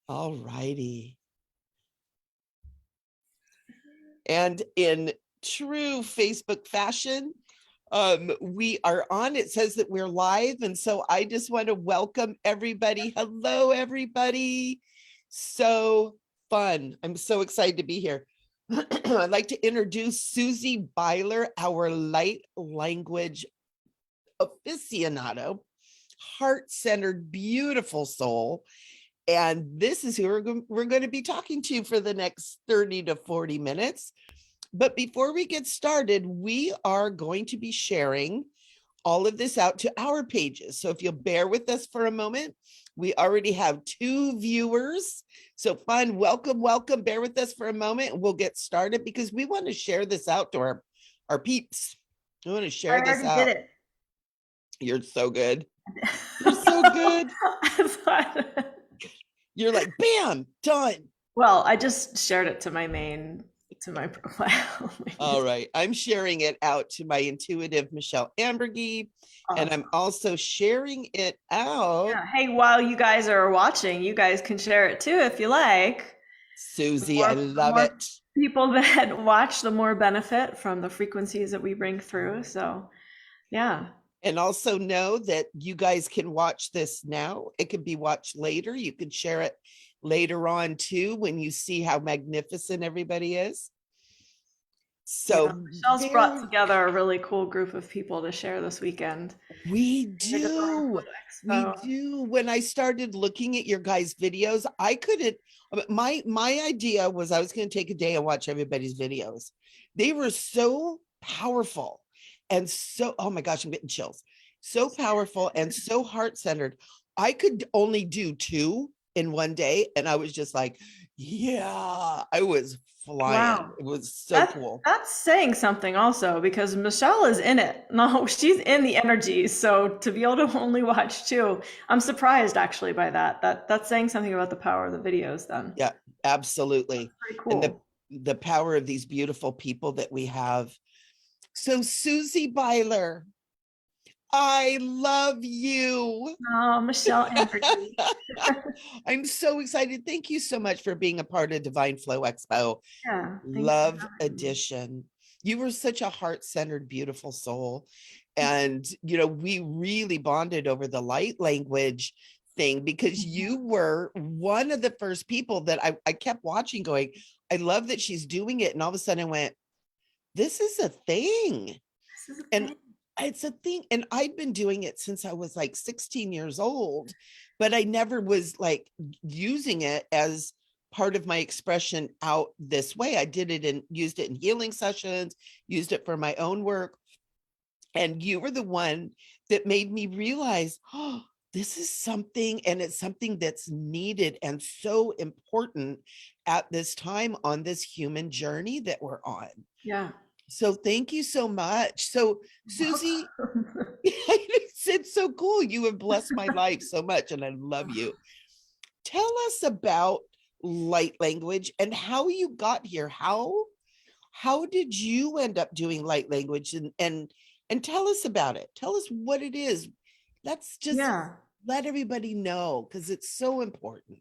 All righty. And in true Facebook fashion, we are on. It says that we're live. And so I just want to welcome everybody. Hello, everybody. So fun. I'm so excited to be here. I'd like to introduce Susie Beiler, our light language aficionado, heart-centered, beautiful soul. And this is who we're going to be talking to for the next 30 to 40 minutes. But before we get started, we are going to be sharing all of this out to our pages. So if you'll bear with us for a moment, we already have 2 viewers. So fun, welcome, welcome. Bear with us for a moment and we'll get started because we want to share this out to our peeps. We want to share this out. Did it. You're so good. You're so good. You're like, bam, done. Well, I just shared it to my profile. All right. I'm sharing it out to my intuitive Michelle Ambergy. Awesome. And I'm also sharing it out. Yeah. Hey, while you guys are watching, you guys can share it too if you like. Susie, I love it. People that watch, the more benefit from the frequencies that we bring through. So, yeah. And also know that you guys can watch this now. It can be watched later. You can share it later on too when you see how magnificent everybody is. So Michelle's brought together a really cool group of people to share this weekend. We do. We do. When I started looking at your guys' videos, I couldn't. My idea was I was going to take a day and watch everybody's videos. They were so powerful. And so, oh my gosh, I'm getting chills. So powerful and so heart-centered. I could only do 2 in one day. And I was just like, yeah, I was flying. Wow. It was so cool. That's saying something also because Michelle is in it. No, she's in the energy. So to be able to only watch 2, I'm surprised actually by that. That's saying something about the power of the videos then. Yeah, absolutely. Pretty cool. And the power of these beautiful people that we have. So Susie Beiler, I love you. Oh, Michelle Ambergy. I'm so excited. Thank you so much for being a part of Divine Flow Expo. Yeah, Love Edition. You were such a heart-centered, beautiful soul. And, you know, we really bonded over the light language thing because you were one of the first people that I kept watching going, I love that she's doing it. And all of a sudden I went, this is a thing. And it's a thing. And I'd been doing it since I was like 16 years old, but I never was like using it as part of my expression out this way. I did it and used it in healing sessions, used it for my own work. And you were the one that made me realize, oh, this is something, and it's something that's needed and so important at this time on this human journey that we're on. Yeah. So thank you so much. So Susie, it's so cool. You have blessed my life so much and I love you. Tell us about light language and how you got here. How did you end up doing light language and tell us about it. Tell us what it is. Let's just let everybody know because it's so important.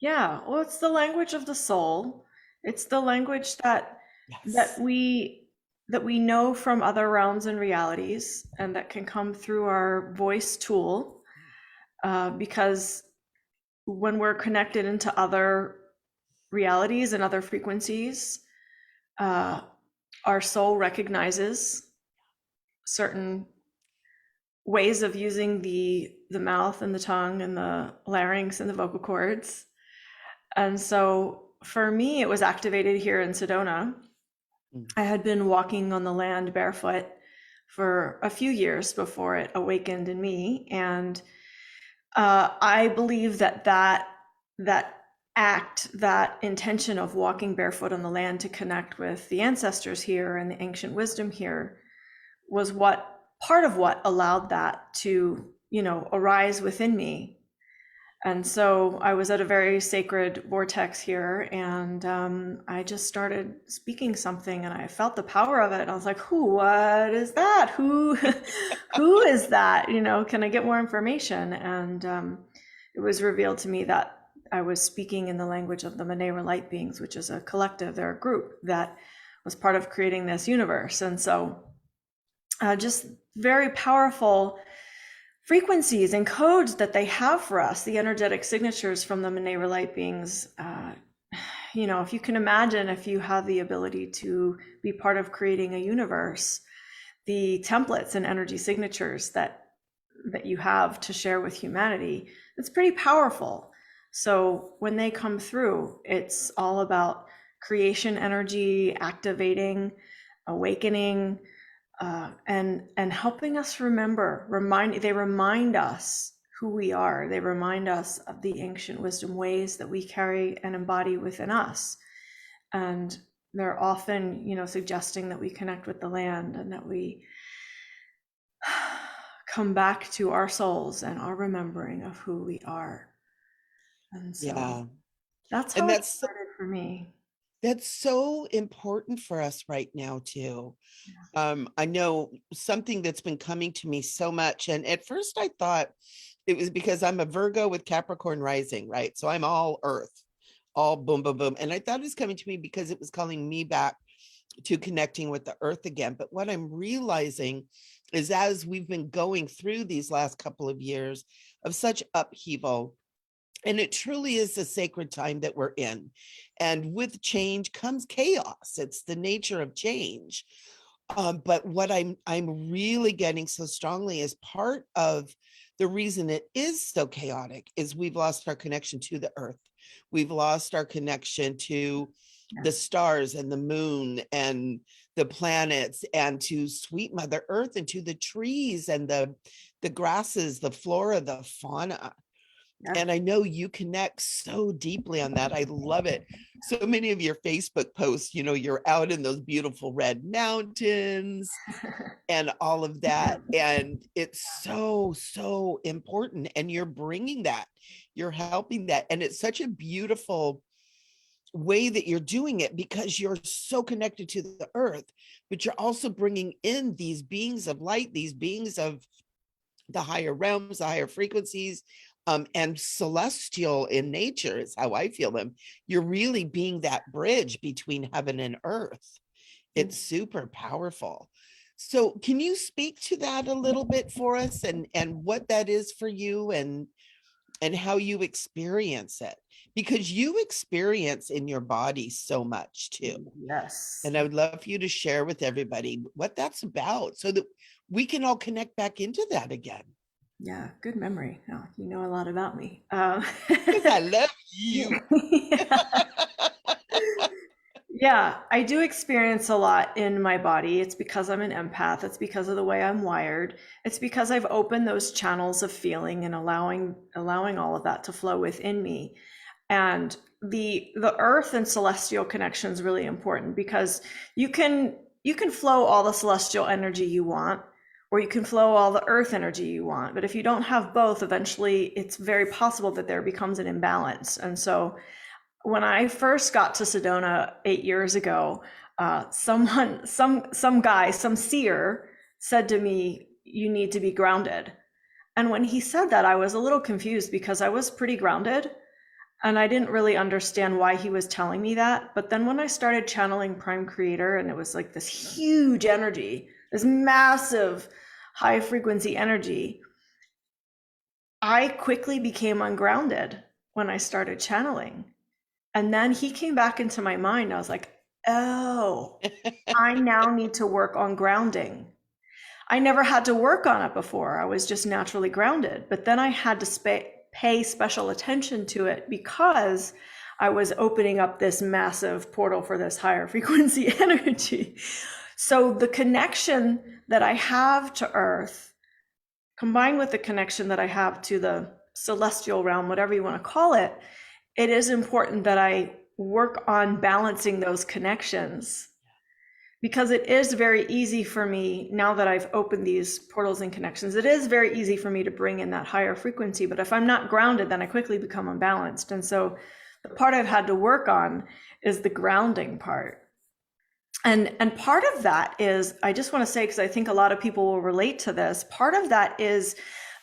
Yeah. Well, it's the language of the soul. It's the language that we know from other realms and realities, and that can come through our voice tool, because when we're connected into other realities and other frequencies, our soul recognizes certain ways of using the mouth and the tongue and the larynx and the vocal cords. And so for me, it was activated here in Sedona. I had been walking on the land barefoot for a few years before it awakened in me. And I believe that act, that intention of walking barefoot on the land to connect with the ancestors here and the ancient wisdom here was part of what allowed that to, arise within me. And so I was at a very sacred vortex here, and I just started speaking something, and I felt the power of it. And I was like, what is that? Who is that? Can I get more information? And it was revealed to me that I was speaking in the language of the Maneira light beings, which is a collective, they're a group that was part of creating this universe. And so just very powerful frequencies and codes that they have for us, the energetic signatures from the Maneira light beings. If you can imagine, if you have the ability to be part of creating a universe, the templates and energy signatures that you have to share with humanity, it's pretty powerful. So when they come through, it's all about creation energy, activating, awakening, and helping us remember. They remind us who we are. They remind us of the ancient wisdom ways that we carry and embody within us. And they're often, suggesting that we connect with the land and that we come back to our souls and our remembering of who we are. And so that's how it started for me. That's so important for us right now too. I know something that's been coming to me so much. And at first I thought it was because I'm a Virgo with Capricorn rising, right? So I'm all earth, all boom, boom, boom. And I thought it was coming to me because it was calling me back to connecting with the earth again. But what I'm realizing is, as we've been going through these last couple of years of such upheaval, and it truly is a sacred time that we're in. And with change comes chaos. It's the nature of change. But what I'm really getting so strongly is part of the reason it is so chaotic is we've lost our connection to the earth. We've lost our connection to the stars and the moon and the planets and to sweet Mother Earth and to the trees and the grasses, the flora, the fauna. Yeah. And I know you connect so deeply on that. I love it. So many of your Facebook posts, you're out in those beautiful red mountains and all of that. And it's so, so important. And you're bringing that, you're helping that. And it's such a beautiful way that you're doing it because you're so connected to the earth, but you're also bringing in these beings of light, these beings of the higher realms, the higher frequencies, and celestial in nature is how I feel them. You're really being that bridge between heaven and earth. It's super powerful. So can you speak to that a little bit for us and what that is for you and how you experience it? Because you experience in your body so much too. Yes. And I would love for you to share with everybody what that's about so that we can all connect back into that again. Yeah, good memory. Oh, you know a lot about me. Because I love you. Yeah, I do experience a lot in my body. It's because I'm an empath. It's because of the way I'm wired. It's because I've opened those channels of feeling and allowing all of that to flow within me. And the earth and celestial connection is really important because you can flow all the celestial energy you want, or you can flow all the earth energy you want. But if you don't have both, eventually it's very possible that there becomes an imbalance. And so when I first got to Sedona 8 years ago, some guy, some seer said to me, "You need to be grounded." And when he said that, I was a little confused because I was pretty grounded and I didn't really understand why he was telling me that. But then when I started channeling Prime Creator, and it was like this huge energy, this massive high frequency energy, I quickly became ungrounded when I started channeling. And then he came back into my mind. I was like, oh, I now need to work on grounding. I never had to work on it before. I was just naturally grounded. But then I had to pay special attention to it because I was opening up this massive portal for this higher frequency energy. So the connection that I have to Earth, combined with the connection that I have to the celestial realm, whatever you want to call it, it is important that I work on balancing those connections, because it is very easy for me, now that I've opened these portals and connections, it is very easy for me to bring in that higher frequency. But if I'm not grounded, then I quickly become unbalanced. And so the part I've had to work on is the grounding part. And part of that is, I just want to say, because I think a lot of people will relate to this, part of that is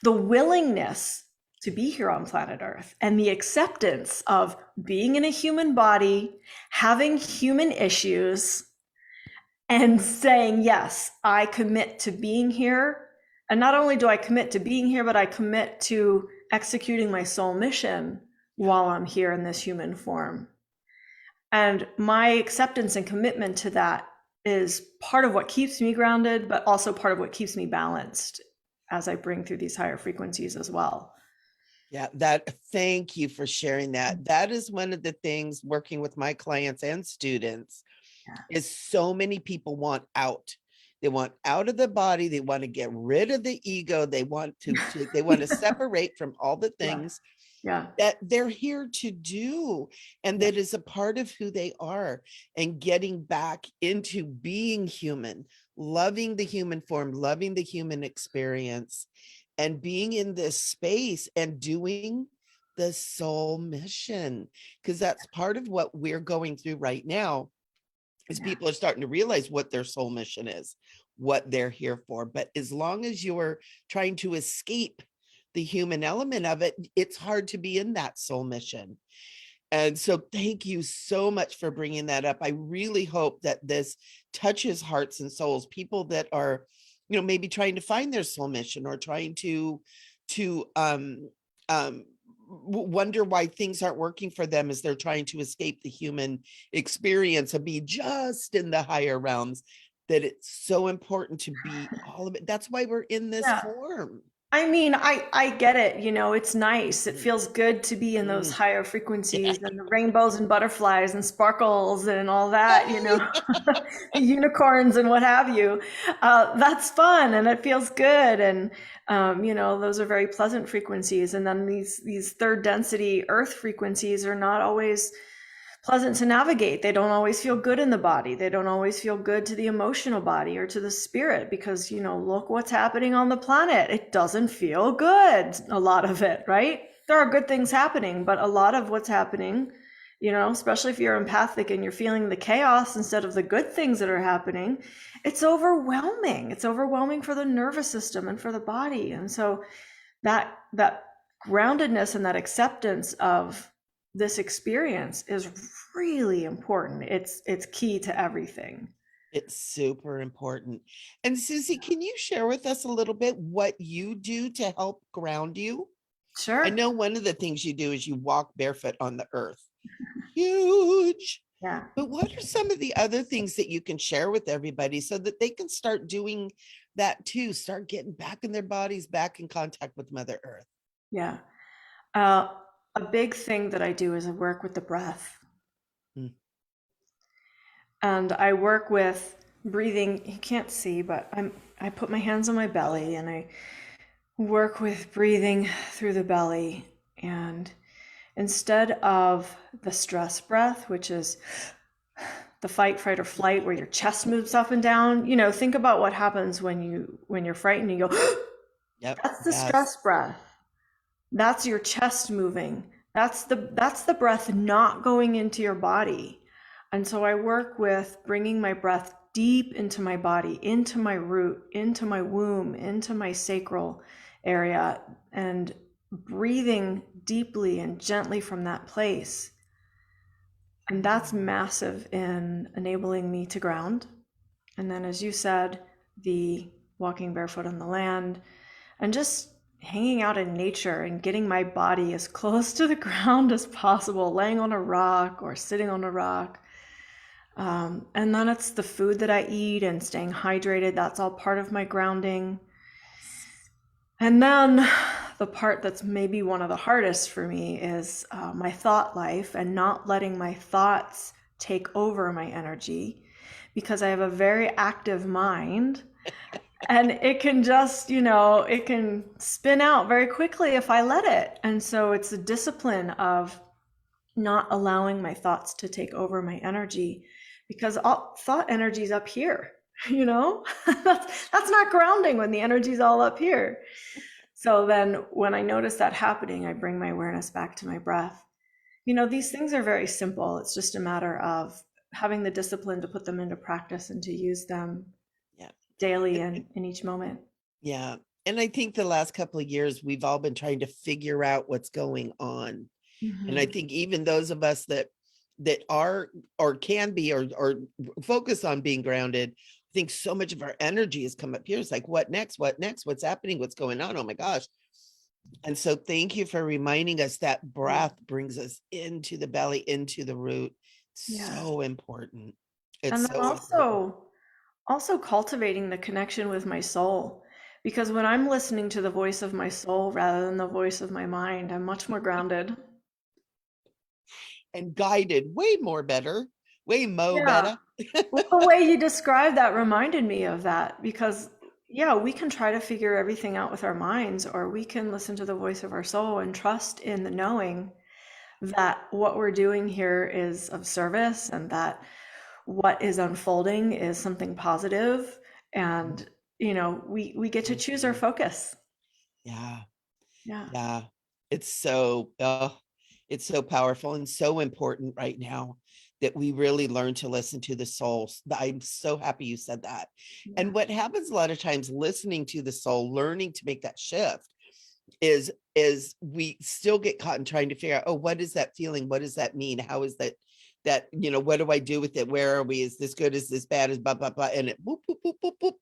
the willingness to be here on planet Earth, and the acceptance of being in a human body, having human issues, and saying, yes, I commit to being here. And not only do I commit to being here, but I commit to executing my soul mission while I'm here in this human form. And my acceptance and commitment to that is part of what keeps me grounded, but also part of what keeps me balanced as I bring through these higher frequencies as well. Yeah, thank you for sharing that. That is one of the things working with my clients and students is so many people want out. They want out of the body. They want to get rid of the ego. They want to separate from all the things that they're here to do, and that is a part of who they are, and getting back into being human, loving the human form, loving the human experience, and being in this space and doing the soul mission, because that's part of what we're going through right now, is people are starting to realize what their soul mission is, what they're here for. But as long as you're trying to escape the human element of it, it's hard to be in that soul mission. And so thank you so much for bringing that up. I really hope that this touches hearts and souls, people that are, maybe trying to find their soul mission, or trying to wonder why things aren't working for them as they're trying to escape the human experience and be just in the higher realms, that it's so important to be all of it. That's why we're in this form. I mean, I get it. It's nice. It feels good to be in those higher frequencies and the rainbows and butterflies and sparkles and all that, the unicorns and what have you. That's fun and it feels good. And, those are very pleasant frequencies. And then these third density earth frequencies are not always pleasant to navigate. They don't always feel good in the body. They don't always feel good to the emotional body or to the spirit, because, look what's happening on the planet. It doesn't feel good, a lot of it, right? There are good things happening, but a lot of what's happening, especially if you're empathic and you're feeling the chaos instead of the good things that are happening, it's overwhelming. It's overwhelming for the nervous system and for the body. And so that groundedness and that acceptance of this experience is really important. It's key to everything. It's super important. And Susie, can you share with us a little bit what you do to help ground you? Sure. I know one of the things you do is you walk barefoot on the earth. Huge. Yeah. But what are some of the other things that you can share with everybody so that they can start doing that too, start getting back in their bodies, back in contact with Mother Earth? Yeah. A big thing that I do is I work with the breath. And I work with breathing. You can't see, but I put my hands on my belly and I work with breathing through the belly. And instead of the stress breath, which is the fight, fright, or flight, where your chest moves up and down, think about what happens when you're frightened. You go, yep, that's the stress breath. That's your chest moving. That's the breath not going into your body. And so I work with bringing my breath deep into my body, into my root, into my womb, into my sacral area, and breathing deeply and gently from that place. And that's massive in enabling me to ground. And then, as you said, the walking barefoot on the land and just hanging out in nature and getting my body as close to the ground as possible, laying on a rock or sitting on a rock. And then it's the food that I eat and staying hydrated. That's all part of my grounding. And then the part that's maybe one of the hardest for me is my thought life, and not letting my thoughts take over my energy, because I have a very active mind. And it can just, it can spin out very quickly if I let it. And so it's a discipline of not allowing my thoughts to take over my energy, because thought energy is up here, that's not grounding when the energy's all up here. So then when I notice that happening, I bring my awareness back to my breath. These things are very simple. It's just a matter of having the discipline to put them into practice and to use them daily and in each moment. Yeah. And I think the last couple of years, we've all been trying to figure out what's going on. And I think even those of us that are or can be or focus on being grounded, I think so much of our energy has come up here. It's like, what next? What next? What's happening? What's going on? Oh my gosh. And so thank you for reminding us that breath brings us into the belly, into the root. So important. It's And then so important. also cultivating the connection with my soul. Because when I'm listening to the voice of my soul rather than the voice of my mind, I'm much more grounded. And guided way more better, way Yeah. better. Well, the way you described that reminded me of that because, yeah, we can try to figure everything out with our minds, or we can listen to the voice of our soul and trust in the knowing that what we're doing here is of service and that what is unfolding is something positive, and we get to choose our focus. Yeah. Yeah. Yeah. It's so powerful and so important right now that we really learn to listen to the soul. I'm so happy you said that. Yeah. And what happens a lot of times listening to the soul, learning to make that shift is we still get caught in trying to figure out, oh, what is that feeling? What does that mean? How is that, what do I do with it? Where are we? Is this good? Is this bad? Is blah, blah, blah. And it boop, boop, boop, boop, boop,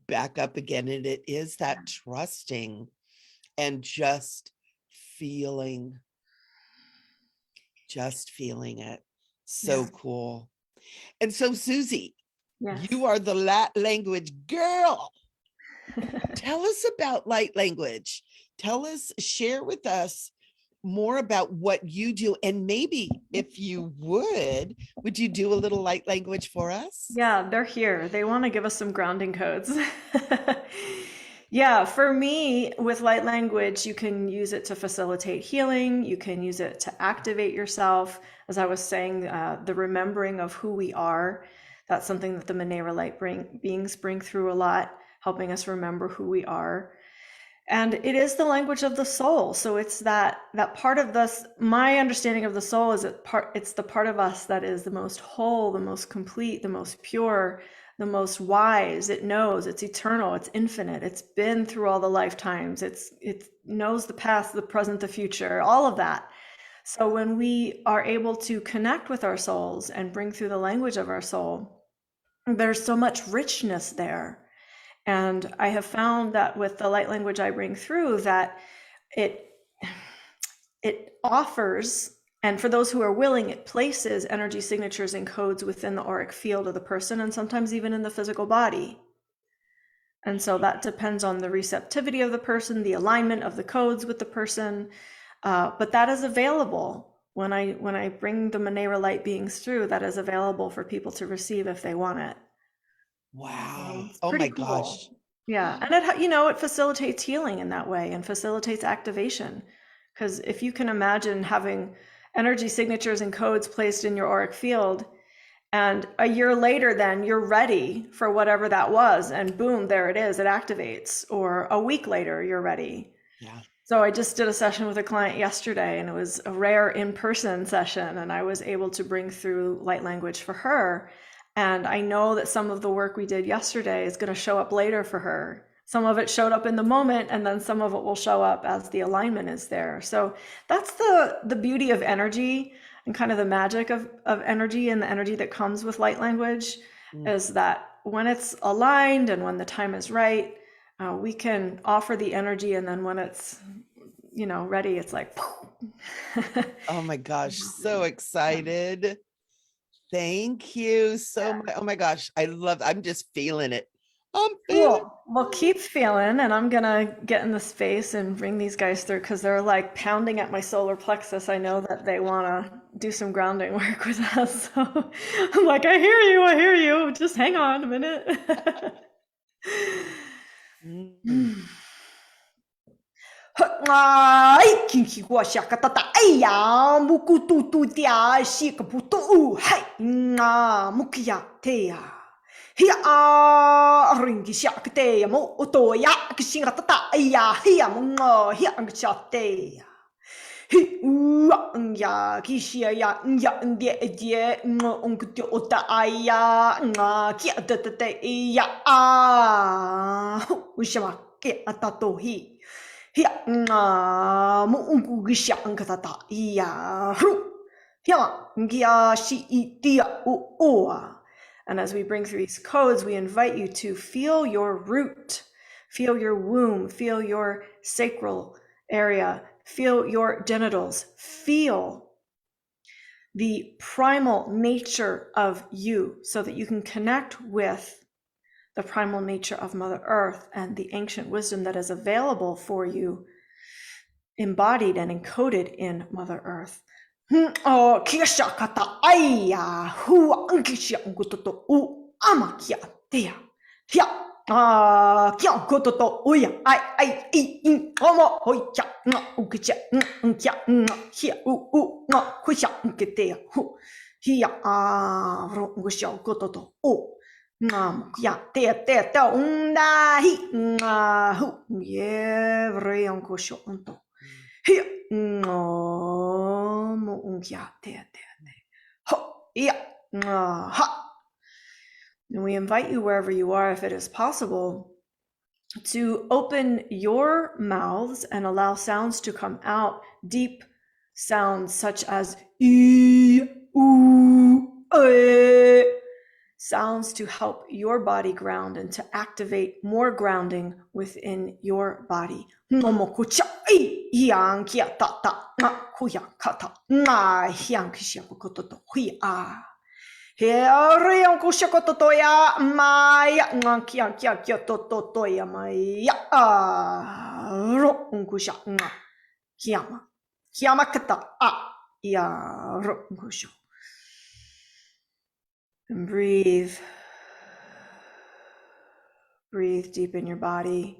back up again. And it is that trusting and just feeling it. So cool. And so, Susie, you are the language girl. Tell us about light language. Share with us more about what you do. And maybe if you would you do a little light language for us? Yeah, they're here. They want to give us some grounding codes. Yeah, for me, with light language, you can use it to facilitate healing. You can use it to activate yourself. As I was saying, the remembering of who we are, that's something that the Manera light beings bring through a lot, helping us remember who we are. And it is the language of the soul. So it's that part of this, my understanding of the soul is it's the part of us that is the most whole, the most complete, the most pure, the most wise. It knows, it's eternal, it's infinite, it's been through all the lifetimes, it knows the past, the present, the future, all of that. So when we are able to connect with our souls and bring through the language of our soul, there's so much richness there. And I have found that with the light language I bring through, that it offers, and for those who are willing, it places energy signatures and codes within the auric field of the person, and sometimes even in the physical body. And so that depends on the receptivity of the person, the alignment of the codes with the person. But that is available when I bring the Manera light beings through. That is available for people to receive if they want it. Wow. It's Oh pretty my cool. gosh. Yeah. And it facilitates healing in that way and facilitates activation. Because if you can imagine having energy signatures and codes placed in your auric field, and a year later, then you're ready for whatever that was, and boom, there it is, it activates. Or a week later, you're ready. Yeah. So I just did a session with a client yesterday, and it was a rare in-person session, and I was able to bring through light language for her. And I know that some of the work we did yesterday is going to show up later for her. Some of it showed up in the moment, and then some of it will show up as the alignment is there. So that's the beauty of energy and kind of the magic of energy, and the energy that comes with light language is that when it's aligned and when the time is right, we can offer the energy, and then when it's ready, it's like oh my gosh, so excited. Thank you so much. Oh my gosh, I'm just feeling it. I'm feeling cool. Well, keep feeling, and I'm gonna get in the space and bring these guys through because they're like pounding at my solar plexus. I know that they want to do some grounding work with us. So I'm like, I hear you. Just hang on a minute. Ai, kim chi gua xia ka ta ta ai ya mu ku tu tia xi ka pu tu hai nga mu ki ya te ya hia a ring ki xia ka te ya mo o to ya ki xi ka ta ta ai ya hia mo ngo hia ang cha te ya hi u ya ki xia ya die ngo ong ku o ta ai ya nga ki ta ta te ya a u xia ke atato hi. Hia nga mu ungu gisha angkatata iya ru. Hia ngia shi itia u oa. And as we bring through these codes, we invite you to feel your root, feel your womb, feel your sacral area, feel your genitals, feel the primal nature of you so that you can connect with the primal nature of Mother Earth and the ancient wisdom that is available for you, embodied and encoded in Mother Earth. Oh, kisha kata aya hu ankisha ngutoto u amakia tea. Hia kia gototo uya ai I omo hoya nga ukicha nkya hia u nga kusha nketea hu hia ro ngusha gototo u nga kia te unda hi nga hu ye vreyonkosho onto. Here, no, ha. And we invite you wherever you are, if it is possible, to open your mouths and allow sounds to come out, deep sounds such as e, oo, sounds to help your body ground and to activate more grounding within your body. And breathe. Breathe deep in your body.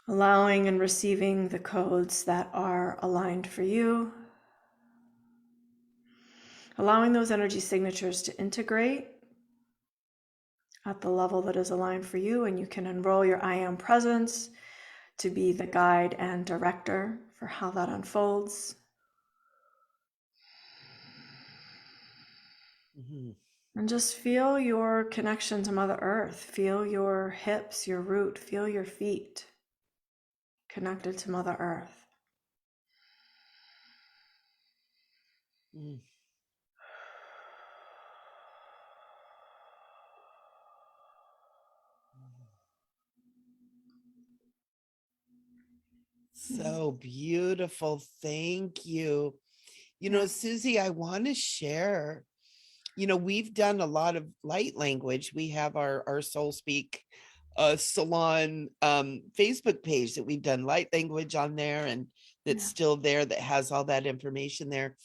Allowing and receiving the codes that are aligned for you. Allowing those energy signatures to integrate at the level that is aligned for you, and you can enroll your I Am Presence to be the guide and director for how that unfolds. Mm-hmm. And just feel your connection to Mother Earth. Feel your hips, your root, feel your feet connected to Mother Earth. Mm. So beautiful. Thank you. You know, Susie, I want to share, you know, we've done a lot of light language. We have our Soul Speak salon Facebook page that we've done light language on there, and that's still there, that has all that information there.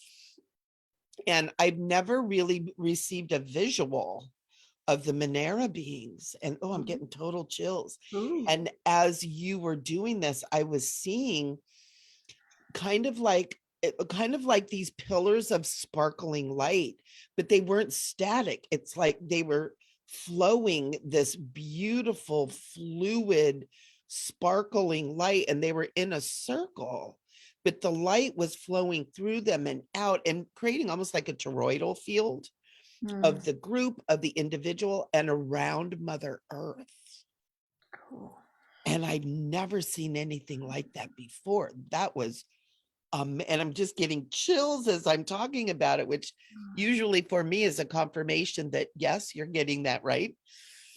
And I've never really received a visual of the Monera beings. And I'm getting total chills. Ooh. And as you were doing this, I was seeing kind of like these pillars of sparkling light, but they weren't static. It's like they were flowing this beautiful fluid sparkling light, and they were in a circle, but the light was flowing through them and out and creating almost like a toroidal field of the group, of the individual, and around Mother Earth. Cool. And I'd never seen anything like that before. That was and I'm just getting chills as I'm talking about it, which usually for me is a confirmation that yes, you're getting that right.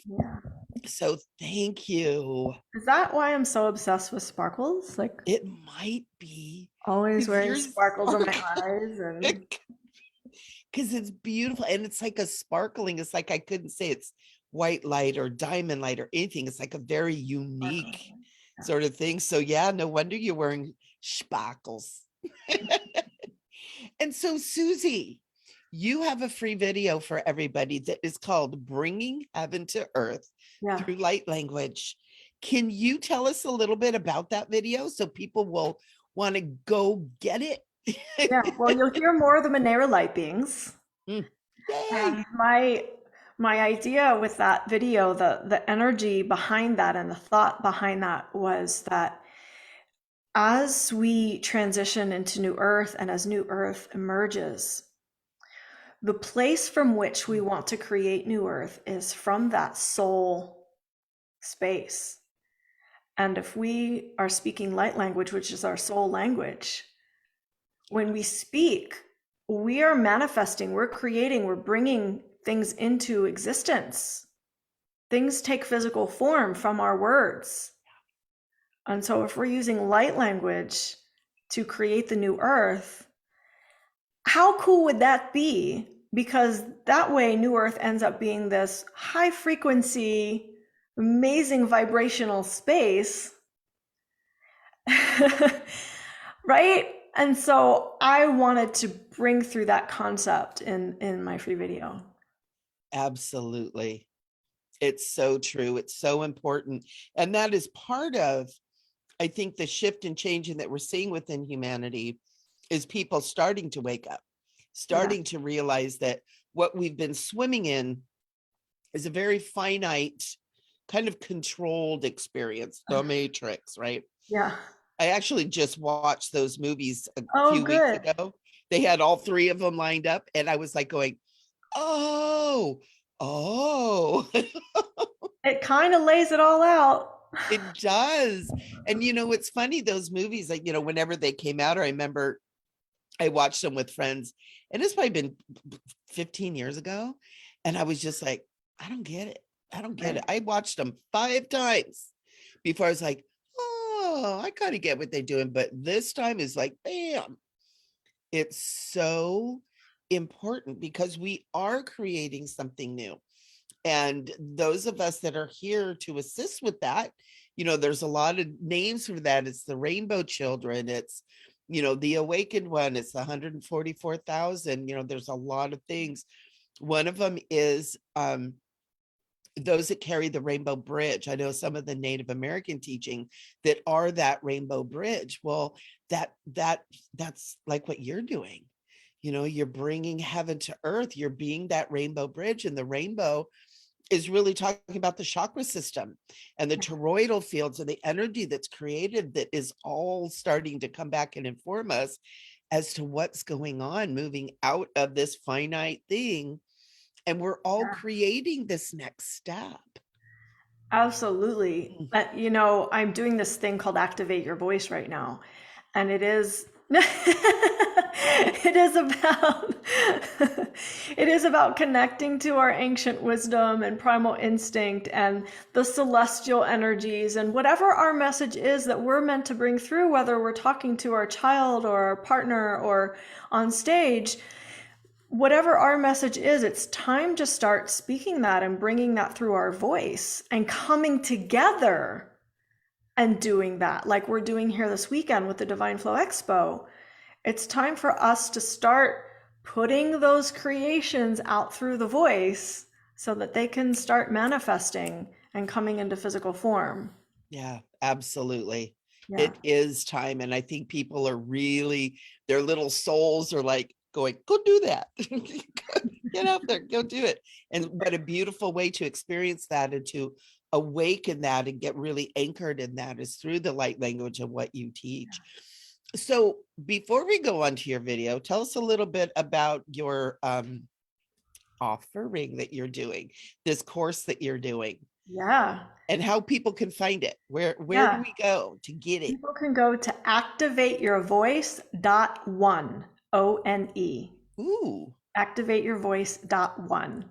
Yeah. So thank you. Is that why I'm so obsessed with sparkles? Like, it might be. Always wearing sparkles in my eyes, and because it's beautiful, and it's like a sparkling. It's like I couldn't say it's white light or diamond light or anything. It's like a very unique sort of thing. So yeah, no wonder you're wearing sparkles. And so, Susie, you have a free video for everybody that is called Bringing Heaven to Earth through Light Language. Can you tell us a little bit about that video so people will want to go get it? Yeah, well, you'll hear more of the Monera light beings. My idea with that video, the energy behind that and the thought behind that was that as we transition into New Earth and as New Earth emerges, the place from which we want to create new earth is from that soul space. And if we are speaking light language, which is our soul language, when we speak, we are manifesting, we're creating, we're bringing things into existence. Things take physical form from our words. And so if we're using light language to create the new earth, how cool would that be? Because that way new earth ends up being this high frequency, amazing vibrational space. Right? And so I wanted to bring through that concept in my free video. Absolutely. It's so true. It's so important. And that is part of, I think, the shift and changing that we're seeing within humanity is people starting to wake up, starting to realize that what we've been swimming in is a very finite, kind of controlled experience, the Matrix, right? Yeah. I actually just watched those movies a few good. weeks ago. They had all three of them lined up, and I was like going, oh. It kind of lays it all out. It does. And it's funny, those movies, like, whenever they came out, I remember I watched them with friends, and it's probably been 15 years ago. And I was just like, I don't get it. I don't get it. I watched them 5 times before I was like, oh, I kind of get what they're doing. But this time is like, bam. It's so important because we are creating something new. And those of us that are here to assist with that, there's a lot of names for that. It's the Rainbow Children. It's, the Awakened One. It's the 144,000. There's a lot of things. One of them is those that carry the Rainbow Bridge. I know some of the Native American teaching that are that Rainbow Bridge. Well, that's like what you're doing. You're bringing heaven to earth. You're being that Rainbow Bridge, and the rainbow is really talking about the chakra system and the toroidal fields and the energy that's created that is all starting to come back and inform us as to what's going on, moving out of this finite thing. And we're all creating this next step. Absolutely. I'm doing this thing called Activate Your Voice right now. And it is it is about connecting to our ancient wisdom and primal instinct and the celestial energies and whatever our message is that we're meant to bring through, whether we're talking to our child or our partner or on stage. Whatever our message is, it's time to start speaking that and bringing that through our voice and coming together and doing that like we're doing here this weekend with the Divine Flow Expo. It's time for us to start putting those creations out through the voice so that they can start manifesting and coming into physical form. Yeah, absolutely. Yeah. It is time. And I think people are really, their little souls are like, going, go do that. Get out there, go do it. And what a beautiful way to experience that and to awaken that and get really anchored in that is through the light language of what you teach. So before we go on to your video, tell us a little bit about your offering that you're doing, this course that you're doing. Yeah. And how people can find it. Where do we go to get it? People can go to activateyourvoice.one. O-N-E. Ooh. Activateyourvoice.one.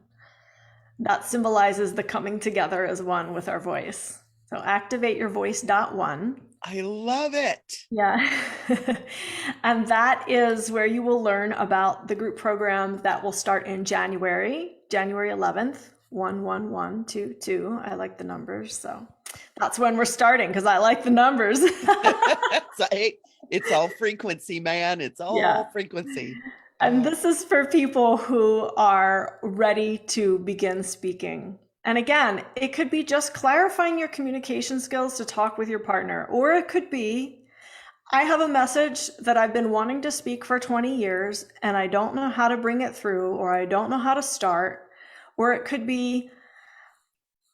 That symbolizes the coming together as one with our voice. So activateyourvoice.one. I love it. Yeah. And that is where you will learn about the group program that will start in January 11th, 11122. I like the numbers. So that's when we're starting because I like the numbers. It's all frequency, man. It's all frequency. And this is for people who are ready to begin speaking. And again, it could be just clarifying your communication skills to talk with your partner, or it could be, I have a message that I've been wanting to speak for 20 years and I don't know how to bring it through, or I don't know how to start. Or it could be,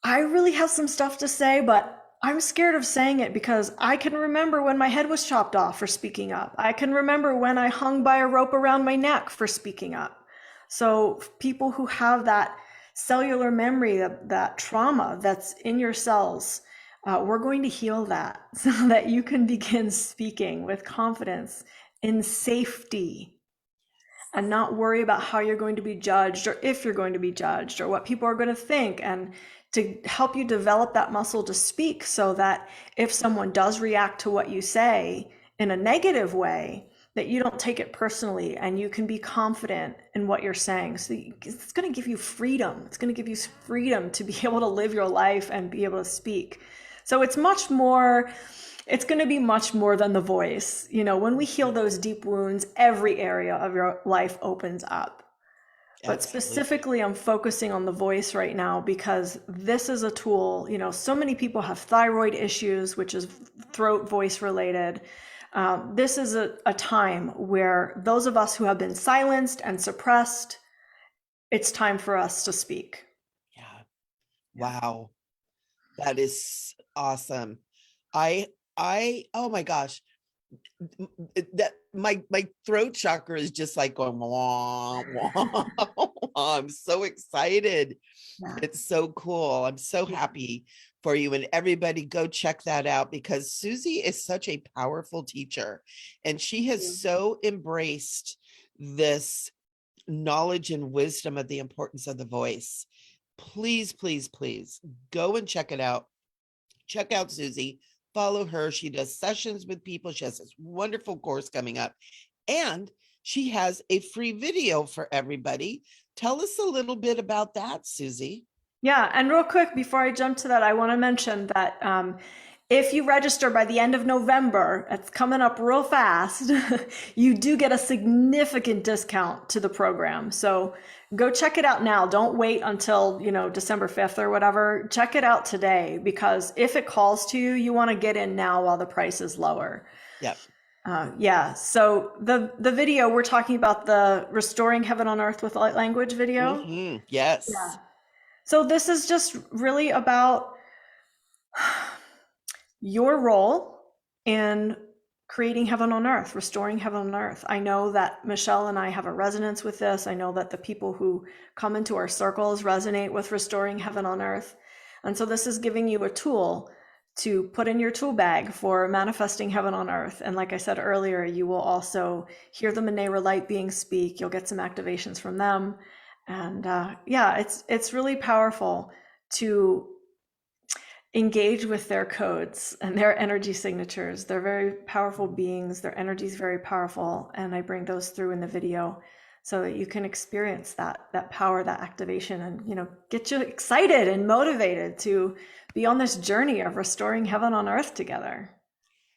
I really have some stuff to say, but I'm scared of saying it because I can remember when my head was chopped off for speaking up. I can remember when I hung by a rope around my neck for speaking up. So people who have that cellular memory, that trauma that's in your cells, we're going to heal that so that you can begin speaking with confidence in safety and not worry about how you're going to be judged or if you're going to be judged or what people are going to think, and to help you develop that muscle to speak so that if someone does react to what you say in a negative way, that you don't take it personally and you can be confident in what you're saying. So it's going to give you freedom. It's going to give you freedom to be able to live your life and be able to speak. So it's much more, it's going to be much more than the voice. You know, when we heal those deep wounds, every area of your life opens up. But specifically, I'm focusing on the voice right now because this is a tool. You know, so many people have thyroid issues, which is throat voice related. This is a time where those of us who have been silenced and suppressed, it's time for us to speak. Yeah. Wow. That is awesome. Oh my gosh. That my throat chakra is just like going, wah, wah. I'm so excited. Yeah. It's so cool. I'm so happy for you, and everybody go check that out because Susie is such a powerful teacher and she has so embraced this knowledge and wisdom of the importance of the voice. Please, please, please go and check it out. Check out Susie, follow her. She does sessions with people. She has this wonderful course coming up, and she has a free video for everybody. Tell us a little bit about that, Susie. Yeah, and real quick, before I jump to that, I want to mention that if you register by the end of November, it's coming up real fast, you do get a significant discount to the program. So go check it out now. Don't wait until, you know, December 5th or whatever. Check it out today, because if it calls to you, you want to get in now while the price is lower. Yep. Yeah. So the video, we're talking about the Restoring Heaven on Earth with Light Language video. Mm-hmm. Yes. Yeah. So this is just really about your role in creating heaven on earth, restoring heaven on earth. I know that Michelle and I have a resonance with this. I know that the people who come into our circles resonate with restoring heaven on earth. And so this is giving you a tool to put in your tool bag for manifesting heaven on earth. And like I said earlier, you will also hear the Manera light beings speak. You'll get some activations from them. And yeah, it's really powerful to engage with their codes and their energy signatures. They're very powerful beings. Their energy is very powerful. And I bring those through in the video so that you can experience that power, that activation, and, you know, get you excited and motivated to be on this journey of restoring heaven on earth together.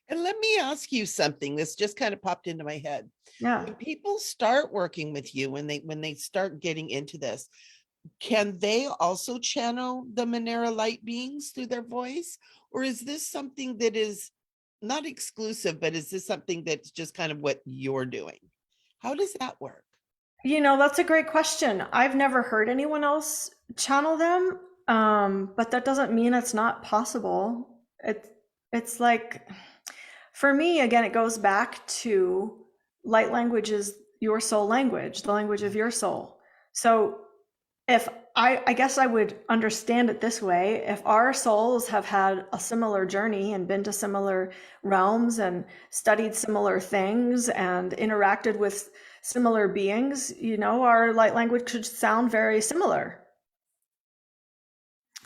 And let me ask you something. This just kind of popped into my head. Yeah. When people start working with you, when they start getting into this, can they also channel the Manera light beings through their voice? Or is this something that is not exclusive, but is this something that's just kind of what you're doing? How does that work? You know, that's a great question. I've never heard anyone else channel them, but that doesn't mean it's not possible. It's like, for me, again, it goes back to light language is your soul language, the language of your soul. So if I guess I would understand it this way, if our souls have had a similar journey and been to similar realms and studied similar things and interacted with similar beings, you know, our light language could sound very similar.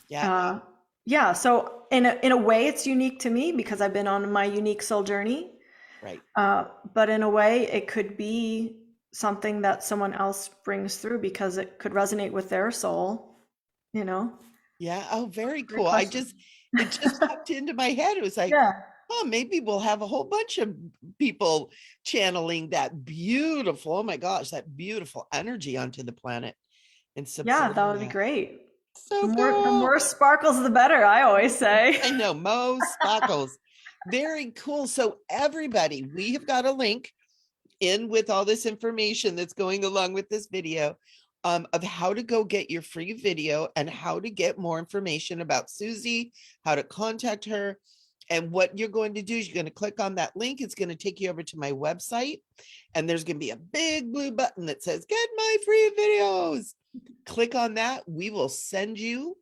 Yeah. Yeah. So in a way, it's unique to me because I've been on my unique soul journey. Right. But in a way, it could be something that someone else brings through because it could resonate with their soul, you know? Yeah. Oh, very cool. It just popped into my head. It was like, Yeah. oh, maybe we'll have a whole bunch of people channeling that beautiful, oh my gosh, that beautiful energy onto the planet. And Yeah, that would be great. So The cool. more sparkles, the better, I always say. I know, most sparkles. Very cool. So everybody, we have got a link in with all this information that's going along with this video of how to go get your free video and how to get more information about Susie, how to contact her. And what you're going to do is you're going to click on that link. It's going to take you over to my website, and there's going to be a big blue button that says, get my free videos. Click on that. We will send you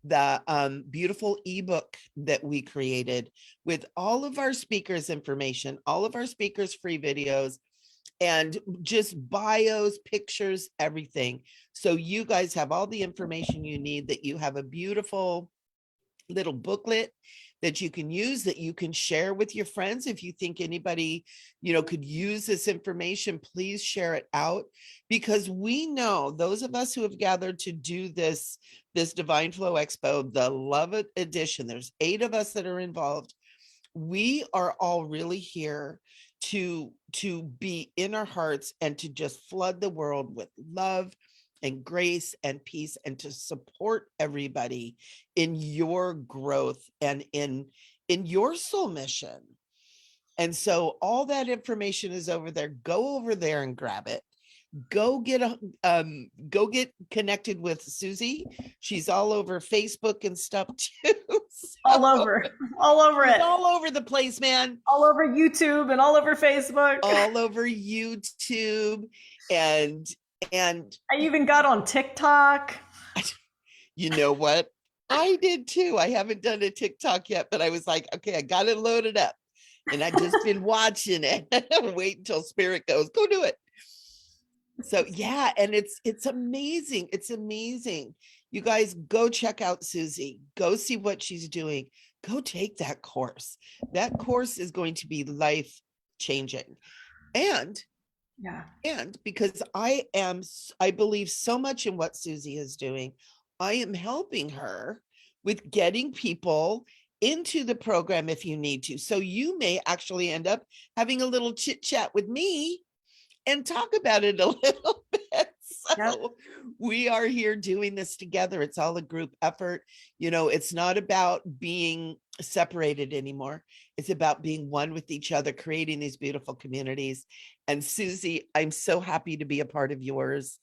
the beautiful ebook that we created with all of our speakers' information, all of our speakers' free videos, and just bios, pictures, everything. So you guys have all the information you need, that you have a beautiful little booklet that you can use, that you can share with your friends. If you think anybody, could use this information, please share it out, because we know, those of us who have gathered to do this Divine Flow Expo, the Love It edition, there's 8 of us that are involved. We are all really here to be in our hearts and to just flood the world with love and grace and peace, and to support everybody in your growth and in your soul mission. And so all that information is over there. Go over there and grab it. Go get connected with Susie. She's all over Facebook and stuff too. So all over it. All over the place, man. All over YouTube and all over Facebook. All over YouTube. And I even got on TikTok. You know what? I did too. I haven't done a TikTok yet, but I was like, okay, I got it loaded up, and I've just been watching it. Wait until Spirit goes, go do it. So yeah, and it's amazing. It's amazing. You guys go check out Susie. Go see what she's doing. Go take that course. That course is going to be life changing. And because I believe so much in what Susie is doing, I am helping her with getting people into the program if you need to. So you may actually end up having a little chit chat with me and talk about it a little bit. So we are here doing this together. It's all a group effort. It's not about being separated anymore. It's about being one with each other, creating these beautiful communities. And Susie, I'm so happy to be a part of yours.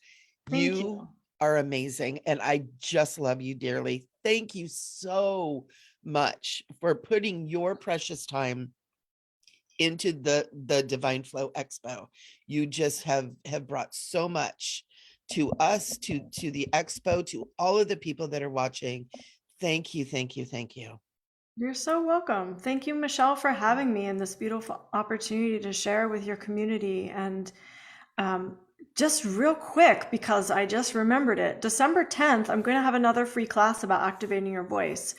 Thank you. Are amazing. And I just love you dearly. Thank you so much for putting your precious time into the Divine Flow Expo. You just have brought so much to us, to the expo, to all of the people that are watching. Thank you, thank you, thank you. You're so welcome. Thank you, Michelle, for having me and this beautiful opportunity to share with your community. And just real quick, because I just remembered it, December 10th, I'm going to have another free class about activating your voice.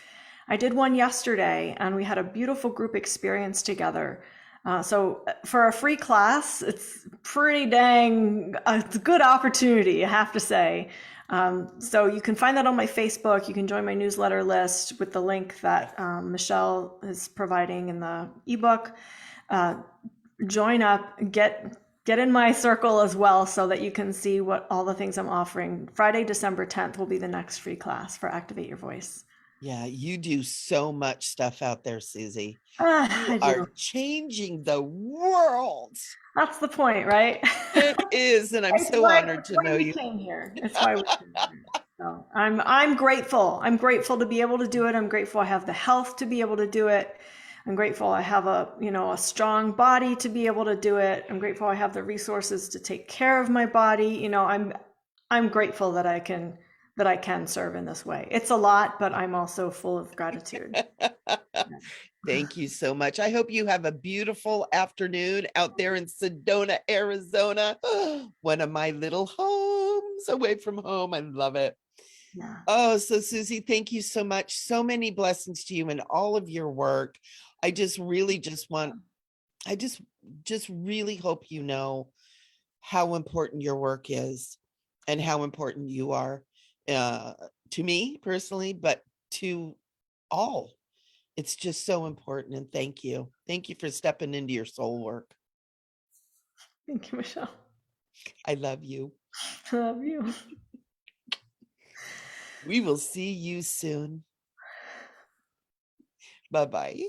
I did one yesterday, and we had a beautiful group experience together. So for a free class, it's pretty dang, it's a good opportunity, I have to say. So you can find that on my Facebook. You can join my newsletter list with the link that Michelle is providing in the ebook. Join up, get in my circle as well, so that you can see what all the things I'm offering. Friday, December 10th will be the next free class for Activate Your Voice. Yeah, you do so much stuff out there, Susie. You are changing the world. That's the point, right? It is, and I'm so honored to know you. Came here. It's why we came here. So I'm grateful. I'm grateful to be able to do it. I'm grateful I have the health to be able to do it. I'm grateful I have a strong body to be able to do it. I'm grateful I have the resources to take care of my body. I'm grateful that I can serve in this way. It's a lot, but I'm also full of gratitude. Thank you so much. I hope you have a beautiful afternoon out there in Sedona, Arizona. One of my little homes away from home. I love it. Yeah. Oh, so Susie, thank you so much. So many blessings to you and all of your work. I just really really hope you know how important your work is and how important you are to me personally, but to all. It's just so important. And thank you. Thank you for stepping into your soul work. Thank you, Michelle. I love you. I love you. We will see you soon. Bye-bye.